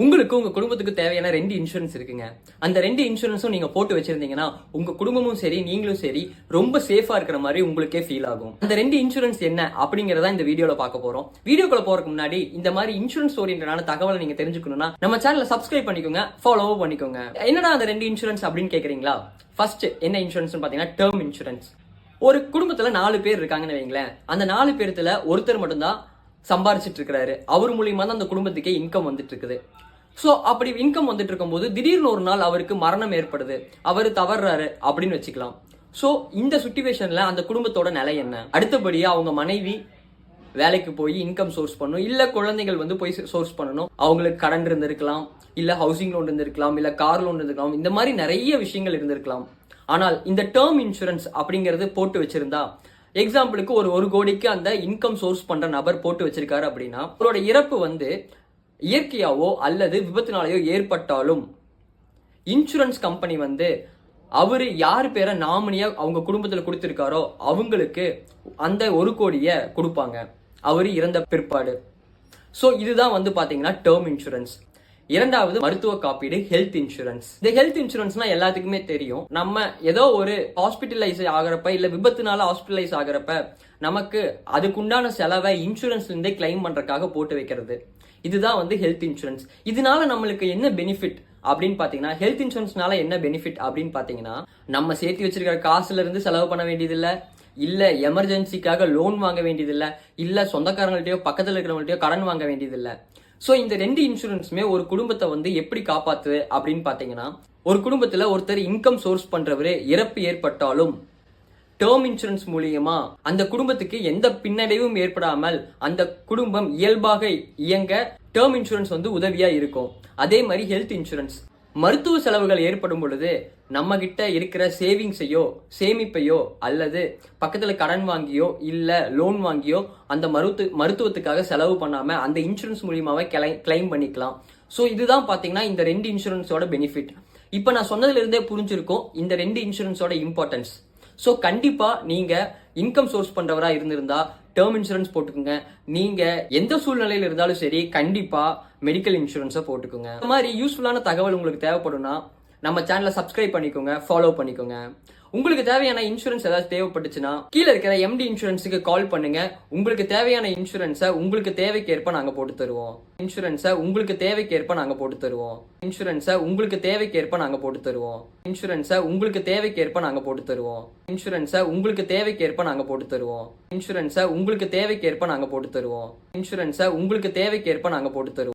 உங்களுக்கு உங்க குடும்பத்துக்கு தேவையான 2 இன்சூரன்ஸ் இருக்குங்க. அந்த 2 இன்சூரன்ஸும் நீங்க போட்டு வச்சிருந்தீங்கன்னா உங்க குடும்பமும் சரி நீங்களும் சரி ரொம்ப சேஃபா இருக்கிற மாதிரி உங்களுக்கே ஃபீல் ஆகும். அந்த 2 இன்சூரன்ஸ் என்ன அப்படிங்கறத இந்த வீடியோல பார்க்க போறோம். வீடியோக்குள்ள போறதுக்கு முன்னாடி இந்த மாதிரி இன்சூரன்ஸ் ஓரியன்டான தகவலை நீங்க தெரிஞ்சுக்கணும்னா நம்ம சேனலை சப்ஸ்கிரைப் பண்ணிக்கோங்க, ஃபாலோ பண்ணிக்கோங்க. என்னடா அந்த 2 இன்சூரன்ஸ் அப்படின்னு கேக்குறீங்களா? ஃபர்ஸ்ட் என்ன இன்சூரன்ஸ் பாத்தீங்கன்னா டேர்ம் இன்சூரன்ஸ். ஒரு குடும்பத்துல 4 பேர் இருக்காங்கன்னு வைங்களேன். அந்த 4 பேர்த்துல ஒருத்தர் மட்டும்தான் சம்பாரிச்சிட்டு இருக்கிறாரு. அவர் மூலியமா தான் அந்த குடும்பத்துக்கே இன்கம் வந்துட்டு இருக்குது. சோ அப்படி இன்கம் வந்துட்டு இருக்கும்போது திடீர்னு ஒரு நாள் அவருக்கு மரணம் ஏற்படுது, அவர் தவறுறாரு அப்படின்னு வச்சுக்கலாம். சோ இந்த சுச்சுவேஷன்ல அந்த குடும்பத்தோட நிலை என்ன? அடுத்தபடியா அவங்க மனைவி வேலைக்கு போய் இன்கம் சோர்ஸ் பண்ணணும், இல்ல குழந்தைகள் போய் சோர்ஸ் பண்ணணும். அவங்களுக்கு கடன் இருந்திருக்கலாம், இல்ல ஹவுசிங் லோன் இருந்திருக்கலாம், இல்ல கார் லோன் இருந்திருக்கலாம். இந்த மாதிரி நிறைய விஷயங்கள் இருந்திருக்கலாம். ஆனால் இந்த டேர்ம் இன்சூரன்ஸ் அப்படிங்கிறது போட்டு வச்சிருந்தா, எக்ஸாம்பிளுக்கு ஒரு கோடிக்கு அந்த இன்கம் சோர்ஸ் பண்ற நபர் போட்டு வச்சிருக்காரு அப்படின்னா, அவரோட இறப்பு இயற்கையாவோ அல்லது விபத்தினாலேயோ ஏற்பட்டாலும் இன்சூரன்ஸ் கம்பெனி அவரு யாரு பேரை நாமினியா அவங்க குடும்பத்துல கொடுத்திருக்காரோ அவங்களுக்கு அந்த 1 கோடியை கொடுப்பாங்க அவரு இறந்த பிற்பாடு. சோ இதுதான் பாத்தீங்கன்னா டேர்ம் இன்சூரன்ஸ். இரண்டாவது மருத்துவ காப்பீடு, ஹெல்த் இன்சூரன்ஸ். இந்த ஹெல்த் இன்சூரன்ஸ்னா எல்லாத்துக்குமே தெரியும். நம்ம ஏதோ ஒரு ஹாஸ்பிட்டலைஸ் ஆகிறப்ப இல்ல விபத்துனால ஹாஸ்பிட்டலைஸ் ஆகிறப்ப நமக்கு அதுக்குண்டான செலவை இன்சூரன்ஸ்ல இருந்தே கிளைம் பண்றதுக்காக போட்டு வைக்கிறது. இதுதான் ஹெல்த் இன்சூரன்ஸ். இதனால நம்மளுக்கு என்ன பெனிஃபிட் அப்படின்னு பாத்தீங்கன்னா, ஹெல்த் இன்சூரன்ஸ்னால என்ன பெனிஃபிட் அப்படின்னு பாத்தீங்கன்னா, நம்ம சேர்த்து வச்சிருக்கிற காசுல இருந்து செலவு பண்ண வேண்டியதில்லை, இல்ல எமர்ஜென்சிக்காக லோன் வாங்க வேண்டியதில்லை, இல்ல சொந்தக்காரங்கள்ட்டயோ பக்கத்துல இருக்கிறவங்கள்ட்டயோ கடன் வாங்க வேண்டியதில்லை. சோ இந்த 2 இன்சூரன்ஸுமே ஒரு குடும்பத்தை எப்படி காப்பாத்துது அப்படின்னு பாத்தீங்கன்னா, ஒரு குடும்பத்துல ஒருத்தர் இன்கம் சோர்ஸ் பண்றவரு இறப்பு ஏற்பட்டாலும் டேர்ம் இன்சூரன்ஸ் மூலியமா அந்த குடும்பத்துக்கு எந்த பின்னடைவும் ஏற்படாமல் அந்த குடும்பம் இயல்பாக இயங்க டேர்ம் இன்சூரன்ஸ் உதவியா இருக்கும். அதே மாதிரி ஹெல்த் இன்சூரன்ஸ், மருத்துவ செலவுகள் ஏற்படும் பொழுது நம்ம கிட்ட இருக்கிற சேவிங்ஸையோ சேமிப்பையோ அல்லது பக்கத்துல கடன் வாங்கியோ இல்ல லோன் வாங்கியோ அந்த மருத்துவத்துக்காக செலவு பண்ணாம அந்த இன்சூரன்ஸ் மூலியமாவே கிளைம் பண்ணிக்கலாம். சோ இதுதான் பாத்தீங்கன்னா இந்த 2 இன்சூரன்ஸோட பெனிஃபிட். இப்ப நான் சொன்னதுல இருந்தே புரிஞ்சிருக்கும் இந்த 2 இன்சூரன்ஸோட இம்பார்ட்டன்ஸ். சோ கண்டிப்பா நீங்க இன்கம் சோர்ஸ் பண்றவரா இருந்திருந்தா டேர்ம் இன்சூரன்ஸ் போட்டுக்குங்க. நீங்க எந்த சூழ்நிலையில இருந்தாலும் சரி கண்டிப்பா மெடிக்கல் இன்சூரன்ஸை போட்டுக்கோங்க. இந்த மாதிரி யூஸ்ஃபுல்லான தகவல் உங்களுக்கு தேவைப்படும்னா நம்ம சேனலை சப்ஸ்கிரைப் பண்ணிக்கோங்க, ஃபாலோ பண்ணிக்கோங்க. உங்களுக்கு தேவையான இன்சூரன்ஸ் ஏதாவது தேவைப்பட்டுச்சுன்னா கீழே இருக்கிற எம்டி இன்சூரன்ஸுக்கு கால் பண்ணுங்க. உங்களுக்கு தேவையான இன்சூரன்ஸை உங்களுக்கு தேவைக்கேற்ப நாங்க போட்டு தருவோம். இன்சூரன்ஸை உங்களுக்கு தேவைக்கேற்ப நாங்க போட்டு தருவோம். இன்சூரன்ஸை உங்களுக்கு தேவைக்கேற்ப நாங்க போட்டு தருவோம். இன்சூரன்ஸை உங்களுக்கு தேவைக்கேற்ப நாங்க போட்டு தருவோம். இன்சூரன்ஸை உங்களுக்கு தேவைக்கேற்ப நாங்க போட்டு தருவோம். இன்சூரன்ஸை உங்களுக்கு தேவைக்கேற்ப நாங்க போட்டு தருவோம். இன்சூரன்ஸை உங்களுக்கு தேவைக்கேற்ப நாங்க போட்டு தருவோம்.